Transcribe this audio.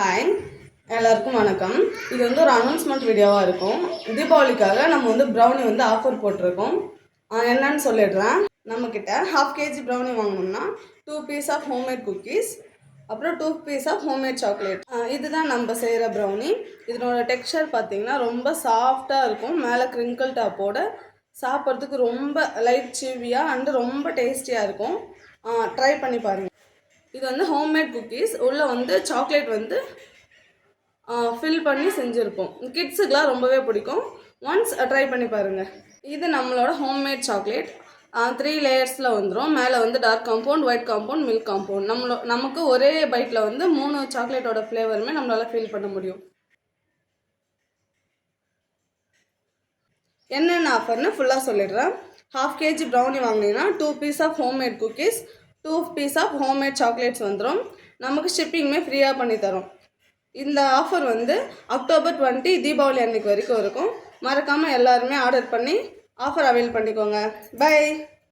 Hi, எல்லாருக்கும் வணக்கம். இது வந்து ஒரு அனௌன்ஸ்மெண்ட் வீடியோவாக இருக்கும். தீபாவளிக்காக நம்ம வந்து ப்ரௌனி வந்து ஆஃபர் போட்டிருக்கோம். என்னன்னு சொல்லிடுறேன். நம்மக்கிட்ட 1/2 kg ப்ரௌனி வாங்கணும்னா 2 பீஸ் ஆஃப் ஹோம்மேட் குக்கீஸ், அப்புறம் 2 பீஸ் ஆஃப் ஹோம்மேட் சாக்லேட். இதுதான் நம்ம செய்கிற ப்ரௌனி. இதனோட டெக்ஸ்சர் பார்த்திங்கன்னா ரொம்ப சாஃப்டாக இருக்கும். மேலே க்ரிங்கிள் டாப்போட சாப்பிட்றதுக்கு ரொம்ப லைட் சிவியாக அண்டு ரொம்ப டேஸ்டியாக இருக்கும். ட்ரை பண்ணி பாருங்கள். இது வந்து ஹோம்மேட் குக்கீஸ். உள்ளே வந்து சாக்லேட் வந்து ஃபில் பண்ணி செஞ்சுருப்போம். கிட்ஸுக்கெலாம் ரொம்பவே பிடிக்கும். ஒன்ஸ் ட்ரை பண்ணி பாருங்கள். இது நம்மளோட ஹோம்மேட் சாக்லேட். 3 லேயர்ஸில் வந்துடும். மேலே வந்து dark compound, white compound, milk compound. நமக்கு ஒரே பைட்டில் வந்து 3 சாக்லேட்டோட ஃப்ளேவருமே நம்மளால் ஃபீல் பண்ண முடியும். என்னென்ன ஆஃபர்னு ஃபுல்லாக சொல்லிடுறேன். 1/2 kg ப்ரௌனி வாங்கினீங்கன்னா 2 piece of homemade cookies, 2 piece of homemade chocolates வந்துடும். நமக்கு ஷிப்பிங்குமே ஃப்ரீயாக பண்ணித்தரோம். இந்த ஆஃபர் வந்து அக்டோபர் 20 தீபாவளி அன்னைக்கு வரைக்கும் இருக்கும். மறக்காமல் எல்லாருமே ஆர்டர் பண்ணி ஆஃபர் அவைல் பண்ணிக்கோங்க. பை.